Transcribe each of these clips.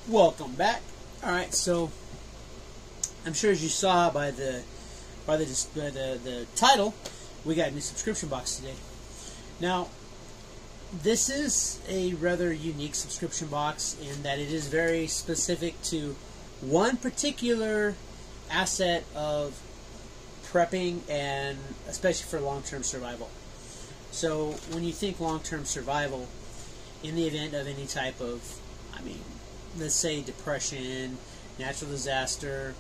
Welcome back. All right, so I'm sure as you saw by the title, we got a new subscription box today. Now, this is a rather unique subscription box in that it is very specific to one particular asset of prepping, and especially for long-term survival. So when you think long-term survival, in the event of any type of, let's say depression, natural disaster,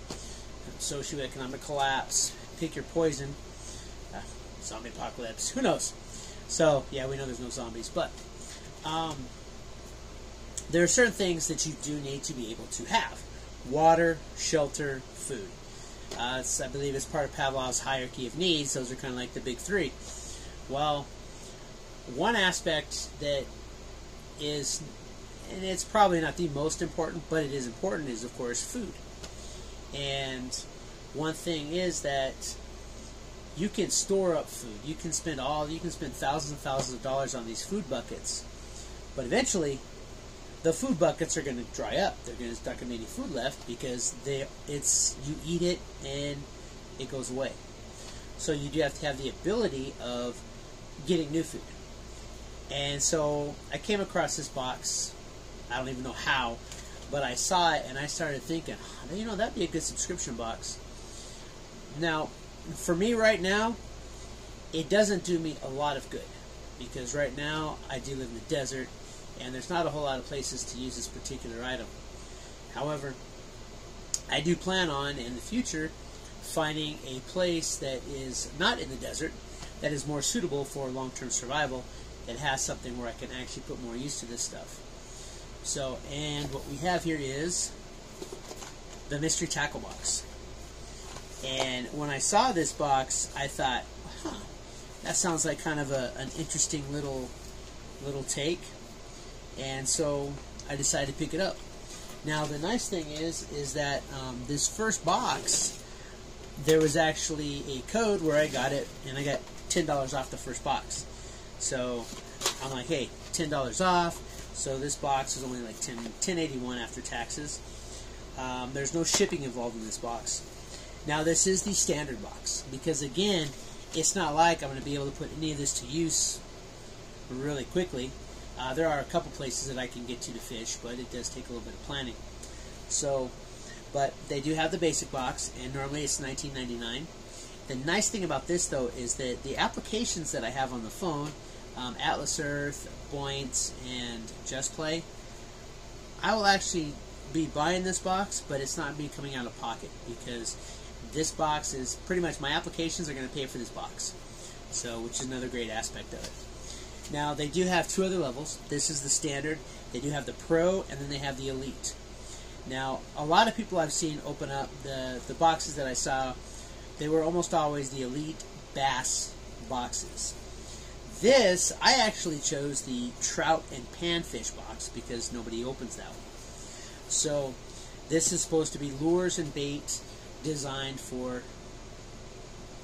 socioeconomic collapse, pick your poison, zombie apocalypse, who knows? So, yeah, we know there's no zombies, but there are certain things that you do need to be able to have. Water, shelter, food. I believe it's part of Pavlov's hierarchy of needs. Those are kind of like the big three. Well, one aspect that is, and it's probably not the most important, but it is important, is of course food. And one thing is that you can store up food. You can spend thousands and thousands of dollars on these food buckets, but eventually the food buckets are going to dry up. There's not going to be any food left because you eat it and it goes away. So you do have to have the ability of getting new food. And so I came across this box. I don't even know how, but I saw it and I started thinking, that'd be a good subscription box. Now, for me right now, it doesn't do me a lot of good because right now I do live in the desert and there's not a whole lot of places to use this particular item. However, I do plan on in the future finding a place that is not in the desert, that is more suitable for long-term survival, that has something where I can actually put more use to this stuff. So, and what we have here is the mystery tackle box. And when I saw this box, I thought, that sounds like kind of an interesting little take. And so I decided to pick it up. Now, the nice thing is that this first box, there was actually a code where I got it, and I got $10 off the first box. So I'm like, hey, $10 off. So this box is only like $10.81 after taxes. There's no shipping involved in this box. Now, this is the standard box because, again, it's not like I'm going to be able to put any of this to use really quickly. There are a couple places that I can get to fish, but it does take a little bit of planning. So, but they do have the basic box, and normally it's $19.99. The nice thing about this, though, is that the applications that I have on the phone, Atlas Earth, Buoyant, and Just Play, I will actually be buying this box, but it's not me coming out of pocket because this box is pretty much, my applications are going to pay for this box. So, which is another great aspect of it. Now, they do have two other levels. This is the standard. They do have the Pro, and then they have the Elite. Now, a lot of people I've seen open up the boxes that I saw, they were almost always the Elite Bass boxes. This, I actually chose the Trout and Panfish box because nobody opens that one. So, this is supposed to be lures and bait designed for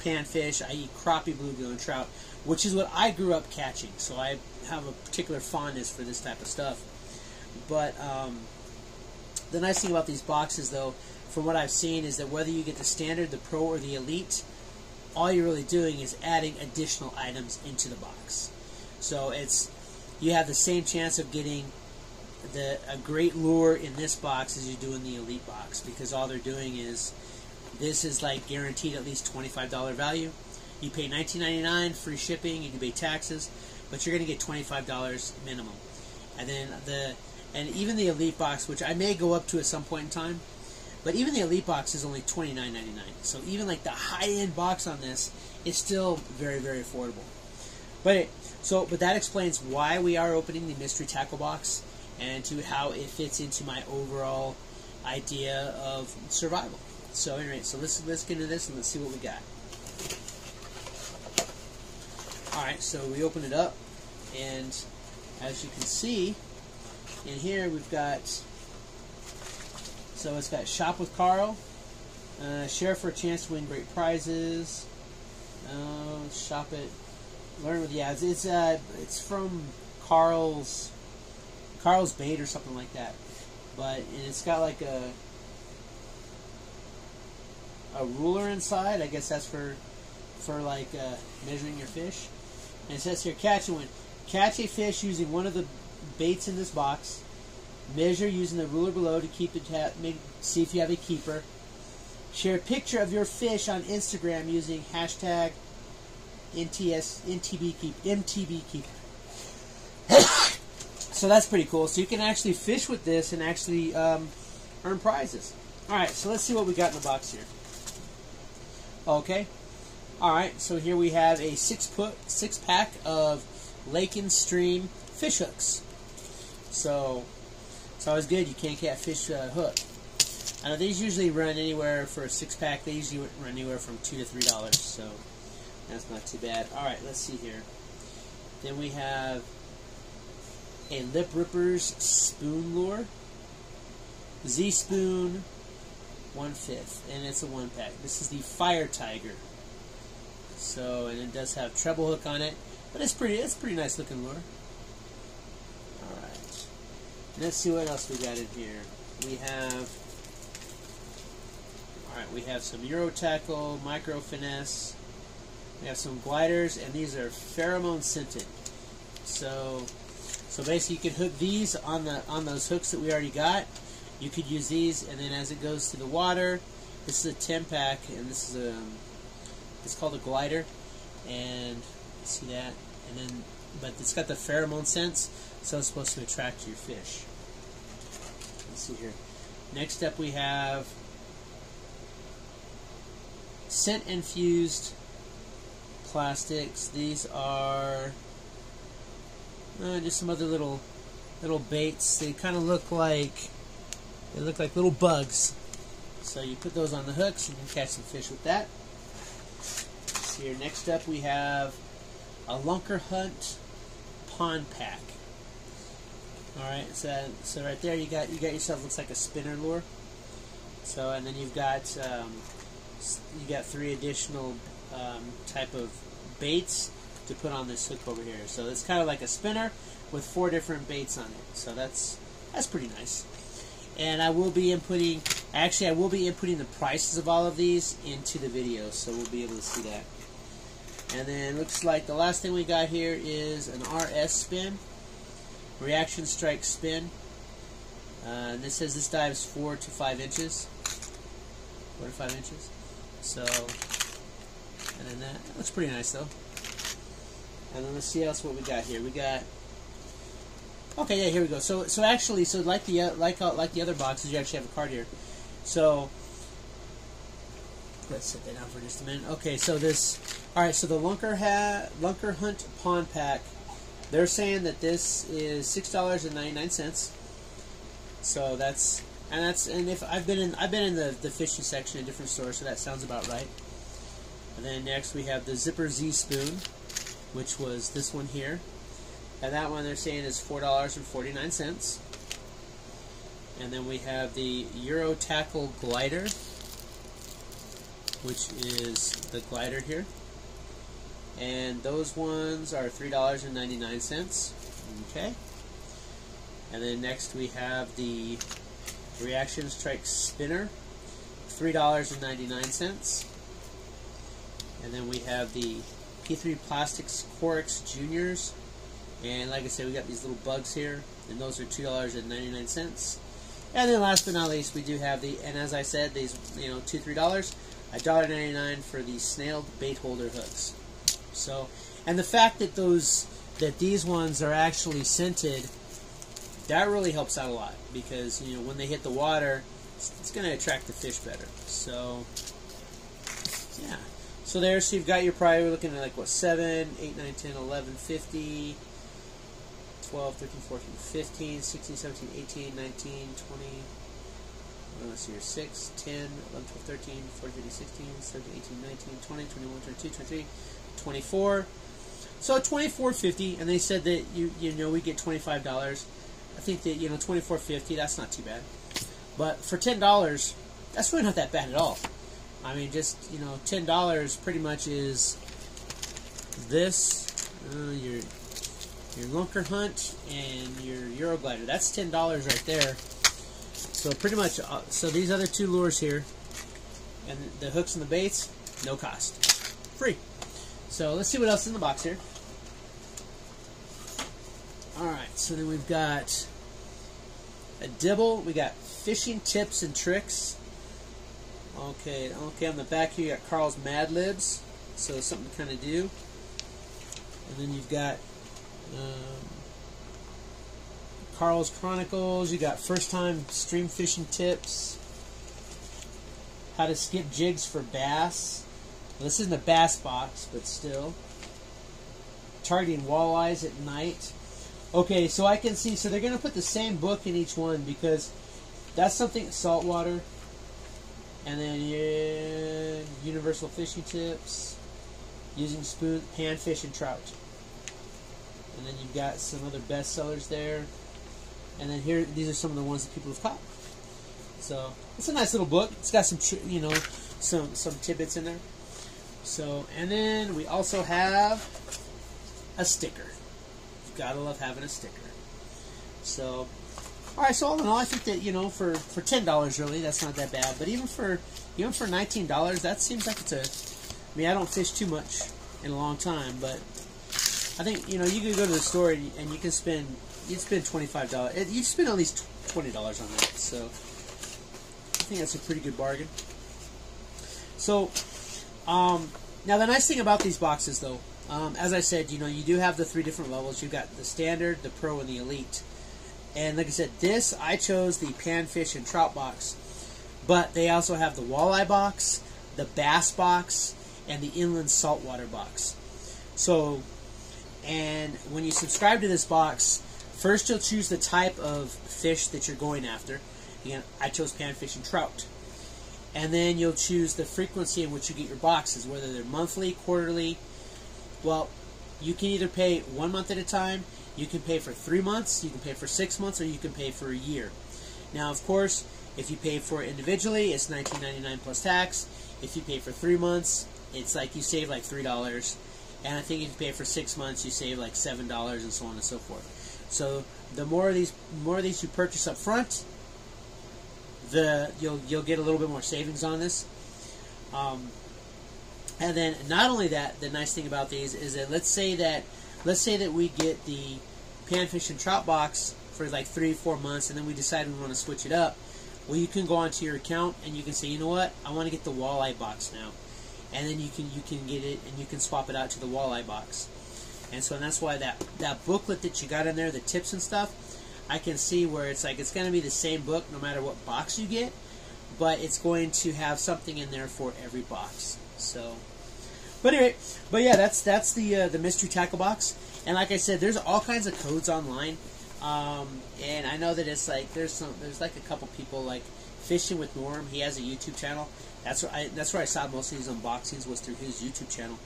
panfish, i.e. crappie, bluegill, and trout, which is what I grew up catching. So I have a particular fondness for this type of stuff. But the nice thing about these boxes, though, from what I've seen, is that whether you get the standard, the Pro, or the Elite, all you're really doing is adding additional items into the box. So you have the same chance of getting a great lure in this box as you do in the Elite box, because all they're doing is, this is like guaranteed at least $25 value. You pay $19.99 free shipping, you can pay taxes, but you're going to get $25 minimum. And then and even the Elite box, which I may go up to at some point in time, but even the Elite box is only $29.99. So even like the high-end box on this is still very, very affordable. But that explains why we are opening the mystery tackle box and to how it fits into my overall idea of survival. So anyway, so let's get into this and let's see what we got. Alright, so we open it up, and as you can see, in here we've got, so it's got Shop with Carl, share for a chance to win great prizes, shop it, learn with, yeah, it's from Carl's Bait or something like that. and it's got like a ruler inside. I guess that's for like measuring your fish. And it says here, catch one. Catch a fish using one of the baits in this box. Measure using the ruler below to keep see if you have a keeper. Share a picture of your fish on Instagram using hashtag MTBKeeper. So that's pretty cool. So you can actually fish with this and actually earn prizes. Alright, so let's see what we got in the box here. Okay. Alright, so here we have a 6-pack of Lake and Stream fish hooks. So it's always good. You can't catfish hook. I know these usually run anywhere for a 6-pack. They usually run anywhere from $2 to $3. So that's not too bad. Alright, let's see here. Then we have a Lip Rippers spoon lure. Z-Spoon 1/5. And it's a 1-pack. This is the Fire Tiger. So, and it does have treble hook on it. But it's a pretty nice looking lure. Alright. Let's see what else we got in here. We have some Euro Tackle, Micro Finesse. We have some gliders, and these are pheromone scented. So basically, you could hook these on those hooks that we already got. You could use these, and then as it goes to the water, this is a 10-pack, and this is it's called a glider, and you see that, and then but it's got the pheromone scents, so it's supposed to attract your fish. Let's see here. Next up, we have scent infused plastics. These are just some other little baits. They kind of look like little bugs. So you put those on the hooks, you can catch some fish with that. Let's see here. Next up, we have a Lunker Hunt Pond Pack. All right, so right there you got yourself, looks like a spinner lure. So, and then you've got 3 additional type of baits to put on this hook over here. So it's kind of like a spinner with 4 different baits on it. So that's pretty nice. And I will be inputting the prices of all of these into the video, so we'll be able to see that. And then looks like the last thing we got here is an RS spin, Reaction Strike spin. And this says this dives 4 to 5 inches. 4 to 5 inches. So, and then that looks pretty nice though. And then let's see else what we got here. We got, okay, yeah, here we go. So actually, like the other boxes, you actually have a card here. So let's set that down for just a minute. Okay, so this, all right. So the Lunker Hunt Pond Pack, they're saying that this is $6.99. So and if I've been in the fishing section in different stores, so that sounds about right. And then next we have the Zipper Z Spoon, which was this one here, and that one they're saying is $4.49. And then we have the Euro Tackle Glider, which is the glider here, and those ones are $3.99. Okay. And then next we have the Reaction Strike Spinner, $3.99. And then we have the P3 Plastics Corex Juniors, and like I said, we got these little bugs here, and those are $2.99. And then last but not least, we do have and as I said, these, $2, $3, $1.99 for the snailed bait holder hooks. So, and the fact that these ones are actually scented, that really helps out a lot, because when they hit the water, it's going to attract the fish better. So yeah. So there, so you've got your probably looking at like what, 7, 8, 9, 10, 11, 50, 12, 13, 14, 15, 16, 17, 18, 19, 20. Let's see here, 6, 10, 11, 12, 13, 14, 15, 16, 17, 18, 19, 20, 21, 22, 23, 24. So $24.50, and they said that we get $25. I think that $24.50, that's not too bad. But for $10, that's really not that bad at all. I mean, just $10 pretty much is this, your Lunker Hunt and your Euro Glider. That's $10 right there. So pretty much, so these other two lures here, and the hooks and the baits, no cost, free. So let's see what else is in the box here. All right, so then we've got a dibble. We got fishing tips and tricks. Okay, on the back here you got Carl's Mad Libs, so something to kind of do. And then you've got Carl's Chronicles. You got first time stream fishing tips. How to skip jigs for bass. Well, this isn't a bass box, but still. Targeting walleyes at night. Okay, so I can see, so they're going to put the same book in each one because that's something saltwater. And then universal fishing tips, using spoon, panfish and trout. And then you've got some other bestsellers there. And then here, these are some of the ones that people have caught. So it's a nice little book. It's got some, you know, some tidbits in there. So, and then we also have a sticker. You've got to love having a sticker. So, all right. So all in all, I think that, you know, for $10 really, that's not that bad. But even for $19, that seems like it's a. I mean, I don't fish too much in a long time, but I think, you know, you could go to the store and you can spend. You'd spend $25. You'd spend at least $20 on that. So I think that's a pretty good bargain. So now the nice thing about these boxes, though, as I said, you know, you do have the 3 different levels. You've got the standard, the pro, and the elite. And like I said, I chose the panfish and trout box, but they also have the walleye box, the bass box, and the inland saltwater box. So, and when you subscribe to this box, first you'll choose the type of fish that you're going after. Again, I chose panfish and trout. And then you'll choose the frequency in which you get your boxes, whether they're monthly, quarterly. Well, you can either pay 1 month at a time, you can pay for 3 months, you can pay for 6 months, or you can pay for a year. Now, of course, if you pay for it individually, it's $19.99 plus tax. If you pay for 3 months, it's like you save like $3. And I think if you pay for 6 months, you save like $7 and so on and so forth. So the more of these you purchase up front, you'll get a little bit more savings on this. And then not only that, the nice thing about these is that let's say that we get the panfish and trout box for like 3-4 months, and then we decide we want to switch it up. Well, you can go onto your account and you can say, you know what, I want to get the walleye box now, and then you can get it and you can swap it out to the walleye box. And so that's why that booklet that you got in there, the tips and stuff, I can see where it's like it's going to be the same book no matter what box you get, but it's going to have something in there for every box. So, but anyway, yeah, that's the mystery tackle box. And like I said, there's all kinds of codes online, and I know that it's like there's like a couple people like Fishing with Norm. He has a YouTube channel. That's where I saw most of these unboxings was through his YouTube channel.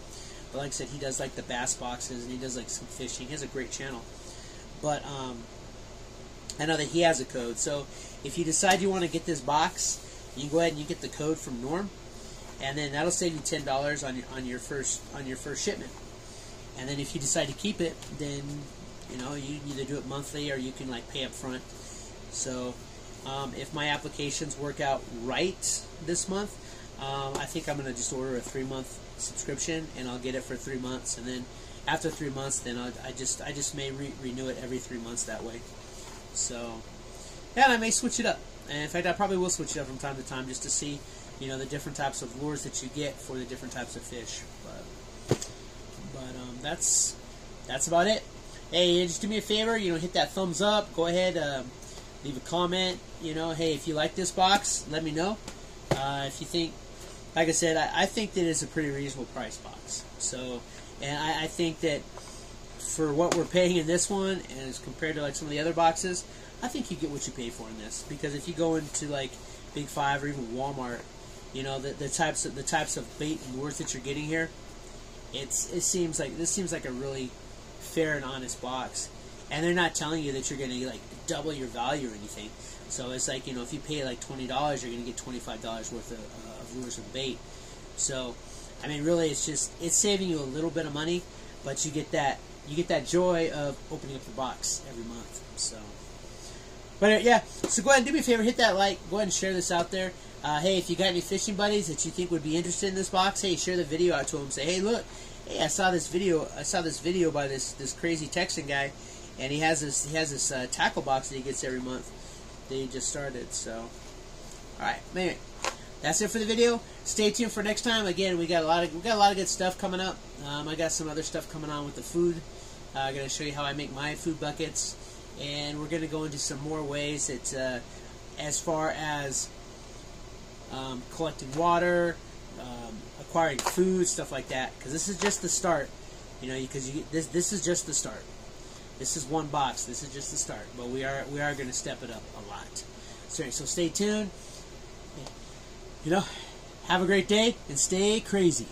But like I said, he does like the bass boxes and he does like some fishing. He has a great channel. But I know that he has a code. So if you decide you want to get this box, you can go ahead and you get the code from Norm, and then that'll save you $10 on your first shipment. And then if you decide to keep it, then you know you can either do it monthly or you can like pay up front. So if my applications work out right this month, I think I'm going to just order a 3-month subscription, and I'll get it for 3 months, and then after 3 months, then I just may renew it every 3 months that way. So yeah, and I may switch it up. And in fact, I probably will switch it up from time to time just to see, you know, the different types of lures that you get for the different types of fish. But that's about it. Hey, just do me a favor, you know, hit that thumbs up. Go ahead, leave a comment. You know, hey, if you like this box, let me know. If you think, like I said, I think that it's a pretty reasonable price box. So, and I think that for what we're paying in this one, and as compared to like some of the other boxes, I think you get what you pay for in this. Because if you go into like Big 5 or even Walmart, you know, the types of bait and lures that you're getting here, this seems like a really fair and honest box. And they're not telling you that you're going to like double your value or anything. So it's like, you know, if you pay like $20, you're going to get $25 worth of lures and bait. So, I mean, really, it's saving you a little bit of money, but you get that joy of opening up the box every month. So, But yeah, so go ahead and do me a favor, hit that like, go ahead and share this out there. Hey, if you got any fishing buddies that you think would be interested in this box, hey, share the video out to them. Say, hey, look, hey, I saw this video by this crazy Texan guy, and he has this tackle box that he gets every month that he just started. So, all right, anyway, that's it for the video. Stay tuned for next time. Again, we got a lot of good stuff coming up. I got some other stuff coming on with the food. I'm going to show you how I make my food buckets, and we're going to go into some more ways that, as far as collecting water, acquiring food, stuff like that. Because this is just the start, you know. Because this is just the start. This is one box. This is just the start. But we are going to step it up a lot. So stay tuned. You know, have a great day and stay crazy.